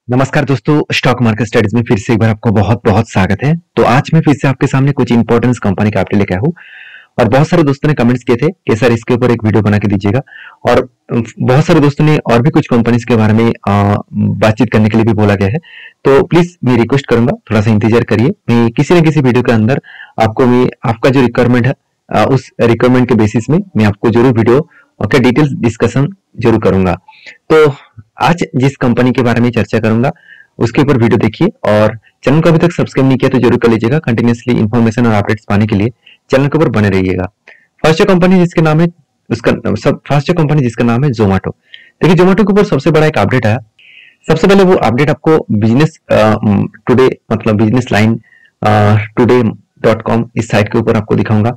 नमस्कार दोस्तों, stock market studies में फिर से एक बार आपको बहुत बहुत स्वागत है। तो आज मैं फिर से आपके सामने कुछ इंपॉर्टेंस कंपनी का अपडेट लेके आया हूँ और बहुत सारे दोस्तों ने कमेंट्स किए थे कि सर इसके ऊपर एक वीडियो बना के दीजिएगा। और बहुत सारे दोस्तों ने और भी कुछ कंपनीज के बारे में बातचीत करने के लिए भी बोला गया है। तो प्लीज मैं रिक्वेस्ट करूंगा, थोड़ा सा इंतजार करिए। मैं किसी न किसी वीडियो के अंदर आपको मैं आपका जो रिक्वायरमेंट है उस रिक्वायरमेंट के बेसिस में मैं आपको जरूर वीडियो का डिटेल्स डिस्कशन जरूर करूंगा। तो आज जिस कंपनी के बारे में चर्चा करूंगा उसके ऊपर वीडियो देखिए और चैनल को अभी तक सब्सक्राइब नहीं किया तो जरूर कर लीजिएगा। कंटिन्यूसली इन्फॉर्मेशन और अपडेट्स पाने के लिए चैनल के ऊपर बने रहिएगा। फर्स्ट कंपनी जिसके नाम है फर्स्ट कंपनी जिसका नाम है जोमेटो। देखिए जोमेटो के ऊपर सबसे बड़ा एक अपडेट आया। सबसे पहले वो अपडेट आपको बिजनेस टुडे मतलब बिजनेस लाइन today.com इस साइट के ऊपर आपको दिखाऊंगा।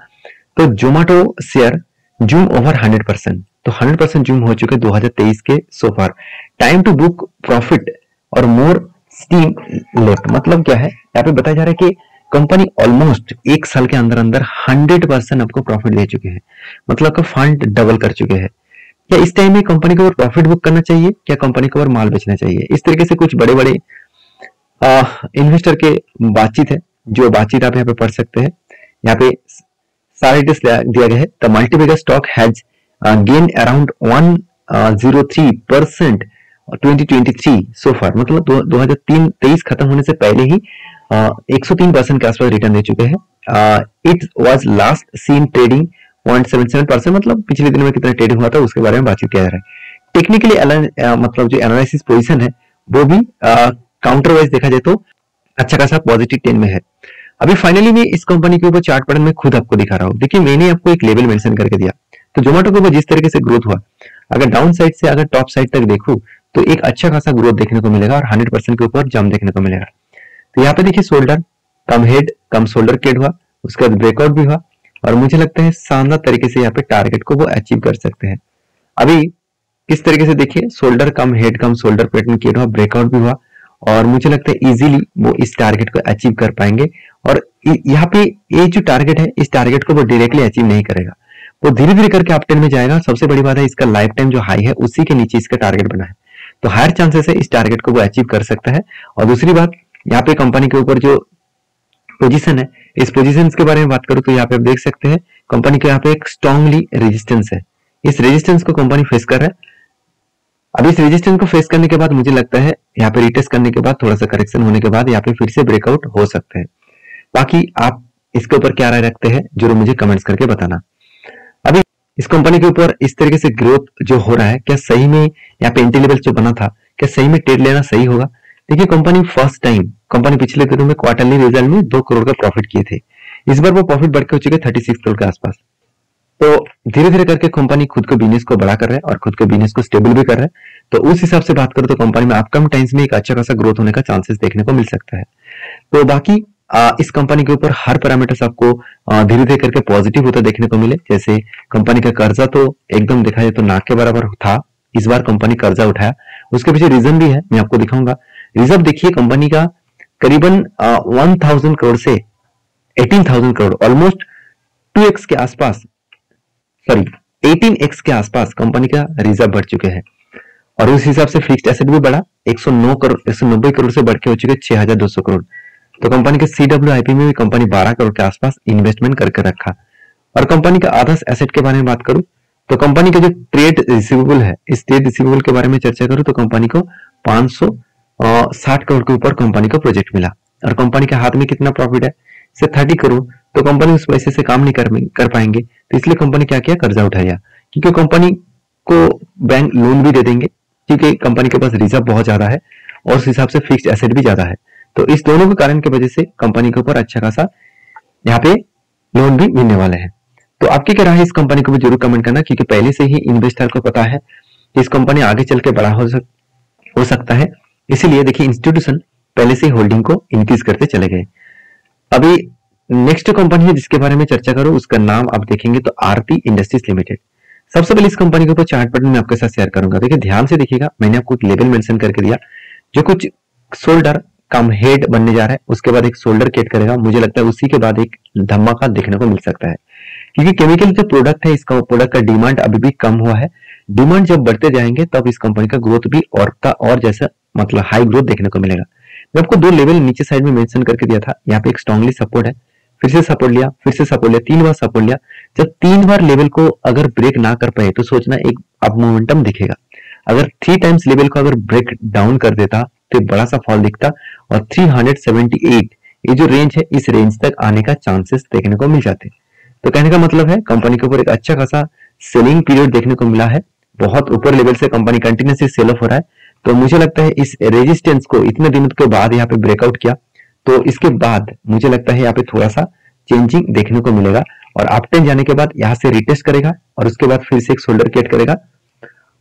तो जोमेटो शेयर जूम ओवर 100%, तो 100% जूम हो चुके 2023 के सो फार। टाइम टू बुक प्रॉफिट और मोर स्टीम लेफ्ट। मतलब क्या है, यहाँ पे बताया जा रहा है कि कंपनी ऑलमोस्ट एक साल के अंदर अंदर 100% आपको प्रॉफिट दे चुके हैं। मतलब का फंड डबल कर चुके हैं। क्या इस टाइम में कंपनी को प्रॉफिट बुक करना चाहिए, क्या कंपनी को माल बेचना चाहिए? इस तरीके से कुछ बड़े बड़े इन्वेस्टर के बातचीत है, जो बातचीत आप यहाँ पे पढ़ सकते हैं। यहाँ पे सारे डिटेल्स दिया गया है। The multibagger stock has gain around 103% 2023 सो फार। मतलब 2023 खत्म होने से पहले ही 103% के आसपास रिटर्न दे चुके हैं। It was last seen trading 0.77%। मतलब पिछले दिन में कितना ट्रेडिंग हुआ था उसके बारे में बातचीत किया जा रहा है। टेक्निकली मतलब जो एनालिसिस पोजीशन है वो भी काउंटर वाइज देखा जाए तो अच्छा खासा पॉजिटिव 10 में है। अभी फाइनली मैं इस कंपनी के ऊपर चार्ट पैटर्न में खुद आपको दिखा रहा हूँ। देखिए मैंने आपको एक लेवल मेंशन करके दिया। तो जोमेटो के ऊपर जिस तरीके से ग्रोथ हुआ, अगर डाउन साइड से अगर टॉप साइड तक देखूं तो एक अच्छा खासा ग्रोथ देखने को मिलेगा और 100% के ऊपर जंप देखने को मिलेगा। तो यहाँ पे देखिए शोल्डर कम हेड कम शोल्डर केड हुआ, उसके बाद ब्रेकआउट भी हुआ और मुझे लगता है शानदार तरीके से यहाँ पे टारगेट को वो अचीव कर सकते हैं। अभी किस तरीके से देखिए, शोल्डर कम हेड कम शोल्डर पैटर्न केड हुआ, ब्रेकआउट भी हुआ और मुझे लगता है इजीली वो इस टारगेट को अचीव कर पाएंगे। और यहाँ पे ये जो टारगेट है इस टारगेट को वो डायरेक्टली अचीव नहीं करेगा, वो धीरे धीरे करके अप 10 में जाएगा। सबसे बड़ी बात है इसका लाइफ टाइम जो हाई है उसी के नीचे इसका टारगेट बना है, तो हायर चांसेस है इस टारगेट को वो अचीव कर सकता है। और दूसरी बात, यहाँ पे कंपनी के ऊपर जो पोजीशन है, इस पोजीशन के बारे में बात करूं तो यहाँ पे आप देख सकते हैं कंपनी के यहाँ पे एक स्ट्रांगली रेजिस्टेंस है। इस रेजिस्टेंस को कंपनी फेस कर रहा है। अब इस रेजिस्टेंस को फेस करने के बाद मुझे लगता है यहाँ पे रिटेस्ट करने के बाद थोड़ा सा करेक्शन होने के बाद यहाँ पे फिर से ब्रेकआउट हो सकते हैं। बाकी आप इसके ऊपर क्या राय रखते हैं जरूर मुझे कमेंट्स करके बताना। अभी इस कंपनी के ऊपर इस तरीके से ग्रोथ जो हो रहा है, क्या सही में यहाँ पे एंट्री लेवल जो बना था क्या सही में ट्रेड लेना सही होगा? देखिए कंपनी फर्स्ट टाइम कंपनी पिछले दिनों में क्वार्टरली रिजल्ट में 2 करोड़ का प्रॉफिट किए थे। इस बार वो प्रॉफिट बढ़ के हो चुके 36 करोड़ के आसपास। तो धीरे धीरे करके कंपनी खुद को बिजनेस को बड़ा कर रहा है और खुद के बिजनेस को स्टेबल भी कर रहा है। तो उस हिसाब से बात करूं तो कंपनी में अपकमिंग टाइम्स में एक अच्छा खासा ग्रोथ होने का चांसेस देखने को मिल सकता है। तो बाकी इस कंपनी के ऊपर हर पैरामीटर्स आपको धीरे धीरे करके पॉजिटिव होता देखने को मिले। जैसे कंपनी का कर्जा तो एकदम देखा जाए तो नाक के बराबर था, इस बार कंपनी कर्जा उठाया, उसके पीछे रीजन भी है, मैं आपको दिखाऊंगा। रिजर्व देखिए कंपनी का करीबन 1000 करोड़ से 18,000 करोड़, ऑलमोस्ट 2x के आसपास, सॉरी 18x के आसपास कंपनी का रिजर्व बढ़ चुके हैं। और उस हिसाब से फिक्स्ड एसेट भी बढ़ा, 190 करोड़ से बढ़ के हो चुके 6200 करोड़। तो कंपनी के CWIP में भी कंपनी 12 करोड़ के आसपास इन्वेस्टमेंट करके रखा। और कंपनी का अदर्स एसेट के बारे में बात करूं तो कंपनी का जो ट्रेड रिसीवेबल है, इस ट्रेड रिसीवेबल के बारे में चर्चा करूं तो कंपनी को 560 करोड़ के ऊपर कंपनी को प्रोजेक्ट मिला। और कंपनी के हाथ में कितना प्रॉफिट है से 30 करोड़। तो कंपनी उस पैसे से काम नहीं कर पाएंगे, तो इसलिए कंपनी क्या किया, कर्जा उठाया। क्योंकि कंपनी को बैंक लोन भी दे देंगे, क्योंकि कंपनी के पास रिजर्व बहुत ज्यादा है और उस हिसाब से फिक्स्ड एसेट भी ज्यादा है। तो इस दोनों के कारण की वजह से कंपनी के ऊपर अच्छा खासा यहाँ पे लोन भी मिलने वाले हैं। तो आपकी क्या राय है इस कंपनी को भी जरूर कमेंट करना, क्योंकि पहले से ही इन्वेस्टर को पता है कि इस कंपनी आगे चल के बड़ा हो सकता है। इसीलिए देखिए इंस्टीट्यूशन पहले से ही होल्डिंग को इंक्रीज करते चले गए। अभी नेक्स्ट कंपनी है जिसके बारे में चर्चा करूं, उसका नाम आप देखेंगे तो आरती इंडस्ट्रीज लिमिटेड। सबसे पहले इस कंपनी के ऊपर चार्ट पैटर्न में आपके साथ शेयर करूंगा। देखिए ध्यान से देखिएगा, मैंने आपको एक लेवल मेंशन करके दिया जो कुछ शोल्डर कम हेड बनने जा रहा है, उसके बाद एक शोल्डर केट करेगा। मुझे लगता है उसी के बाद एक धमाका देखने को मिल सकता है। क्योंकि केमिकल जो प्रोडक्ट है, इसका प्रोडक्ट का डिमांड अभी भी कम हुआ है। डिमांड जब बढ़ते जाएंगे तब इस कंपनी का ग्रोथ भी और जैसा मतलब हाई ग्रोथ देखने को मिलेगा। मैं आपको 2 लेवल नीचे साइड में मेंशन करके दिया था, यहाँ पे एक स्ट्रांगली सपोर्ट है, फिर से सपोर्ट लिया, फिर से सपोर्ट लिया, 3 बार सपोर्ट लिया। जब 3 बार लेवल को अगर ब्रेक ना कर पाए तो सोचना एक अब मोमेंटम दिखेगा। अगर 3 टाइम्स लेवल को अगर ब्रेक डाउन कर देता तो एक बड़ा सा फॉल दिखता और 378 ये जो रेंज है, इस रेंज तक आने का चांसेस देखने को मिल जाते। तो कहने का मतलब है कंपनी के ऊपर एक अच्छा खासा सेलिंग पीरियड देखने को मिला है। बहुत ऊपर लेवल से कंपनी कंटिन्यूसली सेल ऑफ हो रहा है। तो मुझे लगता है इस रेजिस्टेंस को इतने दिनों के बाद यहाँ पे ब्रेकआउट किया, तो इसके बाद मुझे लगता है यहाँ पे थोड़ा सा चेंजिंग देखने को मिलेगा और अपटेन जाने के बाद यहाँ से रिटेस्ट करेगा और उसके बाद फिर से एक शोल्डर क्रिएट करेगा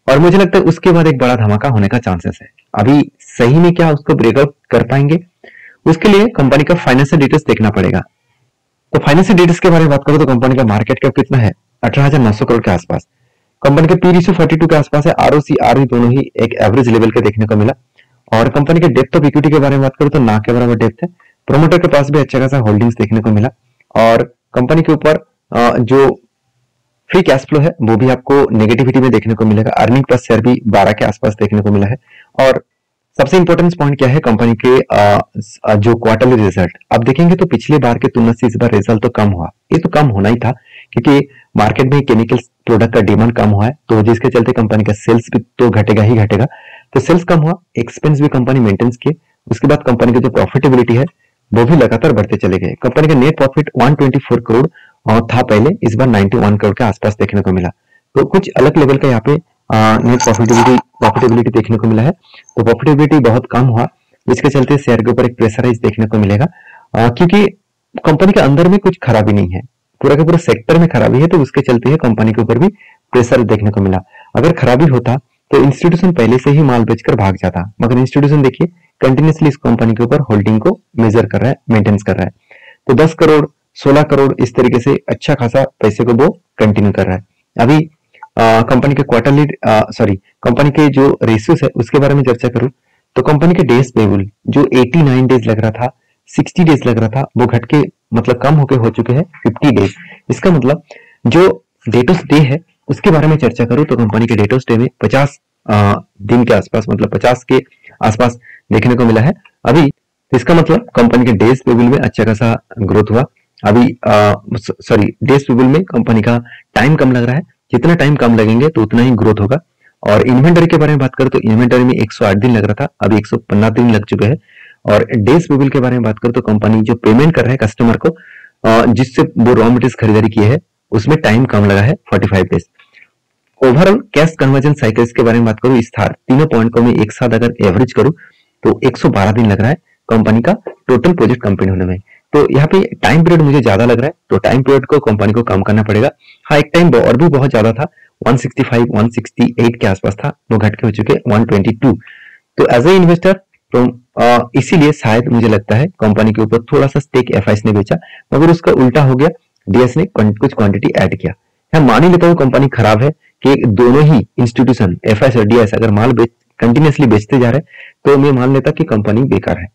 और मुझे लगता है उसके बाद एक बड़ा धमाका होने का चांसेस है। अभी सही में क्या उसको ब्रेकआउट कर पाएंगे, उसके लिए कंपनी का फाइनेंशियल डिटेल्स देखना पड़ेगा। तो फाइनेंशियल डिटेल्स के बारे में बात करूं तो कंपनी का मार्केट कैप कितना है, 18,900 करोड़ के आसपास। कंपनी के पी रेशियो 42 के आसपास है। आरओसी आरओई दोनों ही एक एवरेज लेवल के देखने को मिला। और कंपनी के डेप्थ ऑफ इक्विटी के बारे में बात करूं तो ना के बराबर डेप्थ है। प्रोमोटर के पास भी अच्छा खासा होल्डिंग्स देखने को मिला और कंपनी के ऊपर जो फ्री कैश फ्लो है वो भी आपको नेगेटिविटी में देखने को मिलेगा। अर्निंग पर शेयर भी 12 के आसपास देखने को मिला है। और सबसे इंपॉर्टेंट पॉइंट क्या है, कंपनी के जो क्वार्टरली रिजल्ट आप देखेंगे तो पिछले बार के तुलना से इस बार रिजल्ट तो कम हुआ। ये तो कम होना ही था क्योंकि मार्केट में केमिकल प्रोडक्ट का डिमांड कम हुआ है, तो जिसके चलते कंपनी का सेल्स भी तो घटेगा ही घटेगा। तो सेल्स कम हुआ, एक्सपेंस भी कंपनी मेंटेन किए, उसके बाद कंपनी की जो प्रॉफिटेबिलिटी है वो भी लगातार बढ़ते चले गए। कंपनी का नेट प्रॉफिट 124 करोड़ और था पहले, इस बार 91 करोड़ के आसपास देखने को मिला। तो कुछ अलग लेवल का यहाँ पे नेट प्रॉफिटेबिलिटी देखने को मिला है। तो प्रॉफिटेबिलिटी बहुत कम हुआ, जिसके चलते शेयर के ऊपर एक प्रेशराइज देखने को मिलेगा क्योंकि कंपनी के अंदर में कुछ खराबी नहीं है, पूरा का पूरा सेक्टर में खराबी है, तो उसके चलते कंपनी के ऊपर भी प्रेशर देखने को मिला। अगर खराबी होता तो इंस्टीट्यूशन पहले से ही माल बेचकर भाग जाता, मगर इंस्टीट्यूशन देखिए कंटिन्यूसली इस कंपनी के ऊपर होल्डिंग को मेजर कर रहा है, मेंटेन्स कर रहा है। तो 10 करोड़ 16 करोड़ इस तरीके से अच्छा खासा पैसे को वो कंटिन्यू कर रहा है। अभी कंपनी के कंपनी के जो रेशियोज है उसके बारे में चर्चा करूं तो कंपनी के डेज पेबल जो 89 डेज लग रहा था, 60 डेज लग रहा था, वो घट के मतलब कम होके हो चुके हैं 50 डेज। इसका मतलब जो डेटोस डे है उसके बारे में चर्चा करूं तो कंपनी के डेटोस डे में 50 दिन के आसपास, मतलब 50 के आसपास देखने को मिला है अभी। इसका मतलब कंपनी के डेज पेबल में अच्छा खासा ग्रोथ हुआ। अभी डेज पेबल में कंपनी का टाइम कम लग रहा है, जितना टाइम कम लगेंगे तो उतना ही ग्रोथ होगा। और इन्वेंटरी के बारे में बात करें तो इन्वेंटरी में 108 दिन लग रहा था, अभी 115 दिन लग चुके हैं। और डेज पेबल के बारे में बात करें तो कंपनी जो पेमेंट कर रहा है कस्टमर को जिससे वो रॉ मटेरियल्स खरीदारी किए है उसमें टाइम कम लगा है 45 days. Overall cash conversion cycles के बारे में बात करूं, इस तीनों पॉइंट को मैं एक साथ अगर एवरेज करूं तो 112 दिन लग रहा है कंपनी का टोटल प्रोजेक्ट कंप्लीट होने में। तो यहाँ पे टाइम पीरियड मुझे ज्यादा लग रहा है, तो टाइम पीरियड को कंपनी को कम करना पड़ेगा। हाँ, एक टाइम और भी बहुत ज्यादा था, 165 168 के आसपास था, वो घट के हो चुके 122। तो एज ए इन्वेस्टर तो इसीलिए शायद मुझे लगता है कंपनी के ऊपर थोड़ा सा स्टेक एफआईएस ने बेचा, मगर उसका उल्टा हो गया, डीएस ने कुछ क्वांटिटी ऐड किया। मैं मान ही लेता हूँ कंपनी खराब है कि दोनों ही इंस्टीट्यूशन एफआईएस और डीएस अगर माल कंटिन्यूसली बेचते जा रहे तो मैं मान लेता कि कंपनी बेकार है।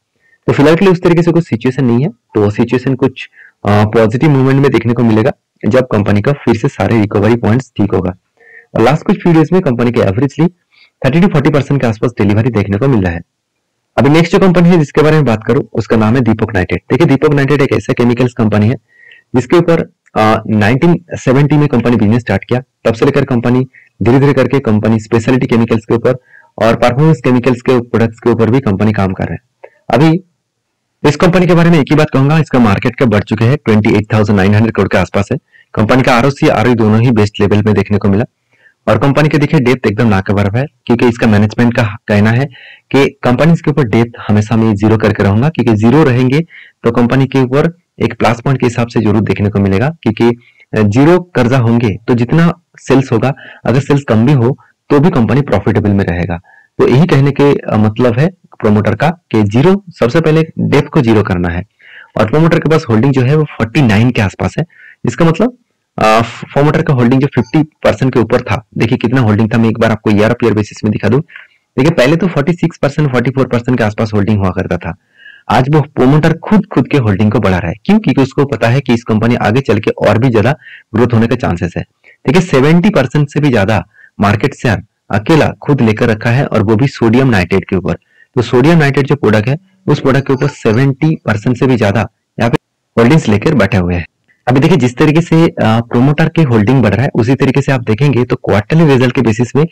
तो फिलहाल के लिए उस तरीके से कुछ सिचुएशन नहीं है, तो सिचुएशन कुछ पॉजिटिव मूवमेंट में देखने को मिलेगा जब कंपनी का फिर से सारे रिकवरी पॉइंट्स ठीक होगा। और लास्ट कुछ फ्यू डेज में कंपनी के एवरेजली 30 to 40% के आसपास डिलीवरी देखने को मिल रहा है। अभी नेक्स्ट जो कंपनी है जिसके बारे में बात करूं उसका नाम है दीपक नाइट्रेट। देखिए दीपक नाइट्रेट एक ऐसा केमिकल्स कंपनी है जिसके ऊपर 1970 में कंपनी बिजनेस स्टार्ट किया, तब से लेकर कंपनी धीरे धीरे करके कंपनी स्पेशलिटी केमिकल्स के ऊपर और परफॉर्मेंस केमिकल्स के प्रोडक्ट्स के ऊपर भी कंपनी काम कर रहा है। अभी इस कंपनी के बारे में एक ही बात कहूंगा, इसका मार्केट कैप बढ़ चुके हैं 28,900 करोड़ के आसपास है। कंपनी का आरओसी आरओई दोनों ही बेस्ट लेवल में देखने को मिला और कंपनी के देखिए डेप्थ एकदम ना के बराबर है, क्योंकि इसका मैनेजमेंट का कहना है कि कंपनी के ऊपर डेप्थ हमेशा मैं जीरो करके रहूंगा, क्योंकि जीरो रहेंगे तो कंपनी के ऊपर एक प्लस पॉइंट के हिसाब से जरूर देखने को मिलेगा, क्योंकि जीरो कर्जा होंगे तो जितना सेल्स होगा, अगर सेल्स कम भी हो तो भी कंपनी प्रॉफिटेबल में रहेगा। तो यही कहने के मतलब है प्रोमोटर का कि जीरो सबसे पहले डेप्थ को जीरो करना है। और प्रोमोटर के पास होल्डिंग जो है वो 49 के आसपास है, इसका मतलब प्रोमोटर का होल्डिंग जो 50% के ऊपर था। देखिए कितना होल्डिंग था, मैं एक बार आपको ईयर ऑफ ईयर बेसिस में दिखा दूं। देखिए पहले तो 46% 44% के आसपास होल्डिंग हुआ करता था, आज वो प्रोमोटर खुद के होल्डिंग को बढ़ा रहा है। क्यों? क्योंकि उसको पता है कि इस कंपनी आगे चल के और भी ज्यादा ग्रोथ होने के चांसेस है। देखिए 70% से भी ज्यादा मार्केट शेयर अकेला खुद लेकर रखा है, और वो भी सोडियम नाइट्रेट के ऊपर। तो सोडियम नाइट्रेट जो प्रोडक्ट है, उस प्रोडक्ट के ऊपर 70% से भी ज्यादा यहाँ पे होल्डिंग्स लेकर बैठे हुए हैं। अभी देखिए जिस तरीके से प्रोमोटर की होल्डिंग बढ़ रहा है, उसी तरीके से आप देखेंगे तो क्वार्टरली रिजल्ट के बेसिस में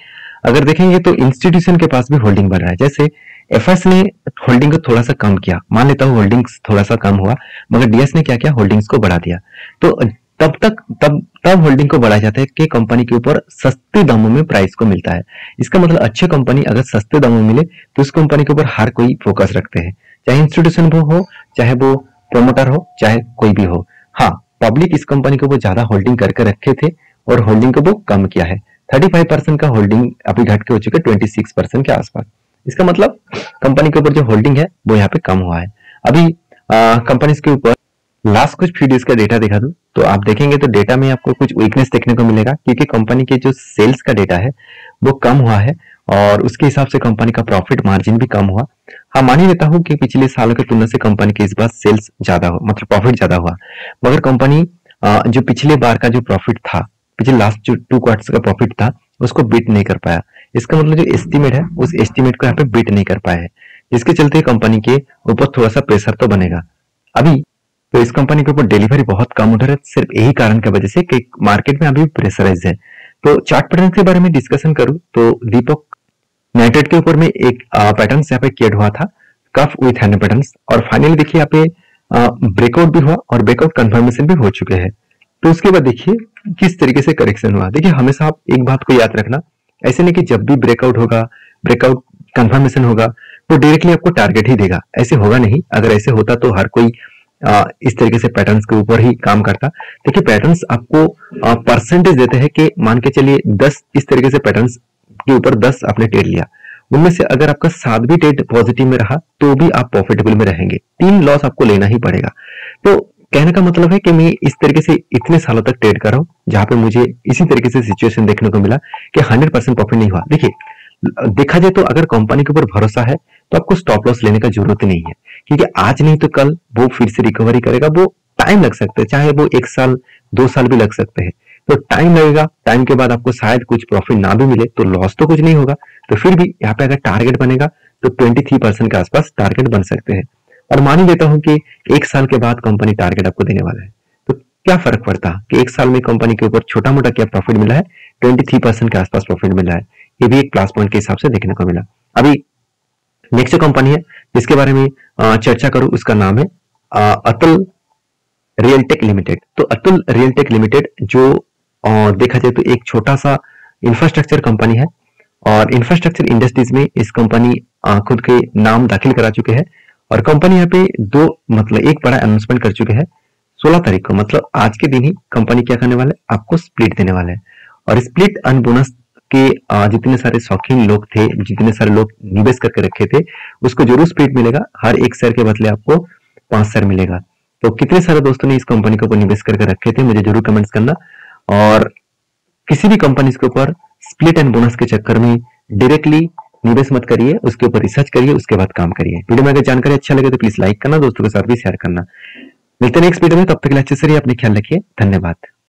अगर देखेंगे तो इंस्टीट्यूशन के पास भी होल्डिंग बढ़ रहा है। जैसे एफएस ने होल्डिंग को थोड़ा सा कम किया, मान लेता हूँ होल्डिंग्स थोड़ा सा कम हुआ, मगर डीएस ने क्या किया, होल्डिंग्स को बढ़ा दिया। तो तब होल्डिंग को बढ़ाया जाता है कि कंपनी के ऊपर सस्ते दामों में प्राइस को मिलता है। इसका मतलब अच्छी कंपनी अगर सस्ते दामों में मिले तो उस कंपनी के ऊपर हर कोई फोकस रखते हैं, चाहे इंस्टीट्यूशन वो हो, चाहे वो प्रोमोटर हो, चाहे कोई भी हो। हाँ, पब्लिक इस कंपनी को वो ज्यादा होल्डिंग करके रखे थे और होल्डिंग को वो कम किया है। 35% का होल्डिंग अभी घट के हो चुका है 26% के आसपास। इसका मतलब कंपनी के ऊपर जो होल्डिंग है वो यहाँ पे कम हुआ है। अभी कंपनीज के ऊपर लास्ट कुछ फ्यू डेज का डेटा दिखा दूं तो आप देखेंगे तो डेटा में आपको कुछ वीकनेस देखने को मिलेगा, क्योंकि कंपनी के जो सेल्स का डेटा है वो कम हुआ है, और उसके हिसाब से कंपनी का प्रॉफिट मार्जिन भी कम हुआ। हाँ, मान ही लेता हूँ कि पिछले सालों की तुलना से कंपनी के इस बार सेल्स ज्यादा हो, मतलब प्रॉफिट ज्यादा हुआ, मगर कंपनी जो पिछले बार का जो प्रॉफिट था, पिछले लास्ट जो 2 क्वार्टर्स का प्रॉफिट था, उसको बीट नहीं कर पाया। इसका मतलब जो एस्टिमेट है उस एस्टिमेट को यहाँ पे बीट नहीं कर पाया है, जिसके चलते कंपनी के ऊपर थोड़ा सा प्रेशर तो बनेगा। अभी तो इस कंपनी के ऊपर डिलीवरी बहुत कम उठ रहा है, सिर्फ यही कारण की वजह से कि मार्केट में अभी प्रेशराइज है। तो चार्ट पैटर्न के बारे में डिस्कशन करूं तो दीपक नाइट्रेट के ऊपर में एक पैटर्न यहाँ पे क्रिएट हुआ था, कफ विथ हैंड पैटर्न, और फाइनली देखिए यहाँ पे ब्रेकआउट भी हुआ और ब्रेकआउट कंफर्मेशन भी हो चुके हैं। तो उसके बाद देखिए किस तरीके से करेक्शन हुआ। देखिए हमेशा आप एक बात को याद रखना, ऐसे नहीं कि जब भी ब्रेकआउट होगा, ब्रेकआउट कंफर्मेशन होगा तो डायरेक्टली आपको टारगेट ही देगा, ऐसे होगा नहीं। अगर ऐसे होता तो हर कोई इस तरीके से पैटर्न्स के ऊपर ही काम करता। देखिए पैटर्न्स आपको परसेंटेज देते हैं कि मान के चलिए 10 इस तरीके से पैटर्न्स के ऊपर 10 आपने ट्रेड लिया, उनमें से अगर आपका 7 भी ट्रेड पॉजिटिव में रहा तो भी आप प्रॉफिटेबल में रहेंगे, 3 लॉस आपको लेना ही पड़ेगा। तो कहने का मतलब है कि मैं इस तरीके से इतने सालों तक ट्रेड कर रहा हूँ, जहां पे मुझे इसी तरीके से सिचुएशन देखने को मिला कि 100% प्रॉफिट नहीं हुआ। देखिए देखा जाए तो अगर कंपनी के ऊपर भरोसा है तो आपको स्टॉप लॉस लेने का जरूरत नहीं है, क्योंकि आज नहीं तो कल वो फिर से रिकवरी करेगा। वो टाइम लग सकता है, चाहे वो 1 साल 2 साल भी लग सकते हैं, तो टाइम लगेगा। टाइम के बाद आपको शायद कुछ प्रॉफिट ना भी मिले तो लॉस तो कुछ नहीं होगा। तो फिर भी यहाँ पे अगर टारगेट बनेगा तो 23% के आसपास टारगेट बन सकते हैं, और मान ही लेता हूं कि 1 साल के बाद कंपनी टारगेट आपको देने वाला है, तो क्या फर्क पड़ता कि 1 साल में कंपनी के ऊपर छोटा मोटा क्या प्रॉफिट मिला है, 23% के आसपास प्रॉफिट मिला है। ये भी एक प्लस पॉइंट के हिसाब से देखने को मिला। अभी नेक्स्ट कंपनी है जिसके बारे में चर्चा करूं, उसका नाम है अतुल रियलटेक लिमिटेड। तो अतुल रियलटेक लिमिटेड जो देखा जाए तो एक छोटा सा इंफ्रास्ट्रक्चर कंपनी है, और इंफ्रास्ट्रक्चर इंडस्ट्रीज में इस कंपनी खुद के नाम दाखिल करा चुके हैं, और कंपनी यहाँ पे एक बड़ा अनाउंसमेंट कर चुके हैं 16 तारीख को, मतलब आज के दिन ही कंपनी क्या करने वाले, आपको स्प्लिट देने वाले हैं। और स्प्लिट एंड बोनस के जितने सारे शौकीन लोग थे, जितने सारे लोग निवेश करके रखे थे, उसको जरूर स्प्लिट मिलेगा। हर एक शेयर के बदले आपको 5 शेयर मिलेगा। तो कितने सारे दोस्तों ने इस कंपनी के ऊपर निवेश करके रखे थे, मुझे जरूर कमेंट्स करना। और किसी भी कंपनी के ऊपर स्प्लिट एंड बोनस के चक्कर में डायरेक्टली निवेश मत करिए, उसके ऊपर रिसर्च करिए, उसके बाद काम करिए। वीडियो में अगर जानकारी अच्छा लगे तो प्लीज लाइक करना, दोस्तों के साथ भी शेयर करना। मिलते हैं नेक्स्ट वीडियो में, तब तक के लिए अच्छे से रहिए, अपने ख्याल रखिए, धन्यवाद।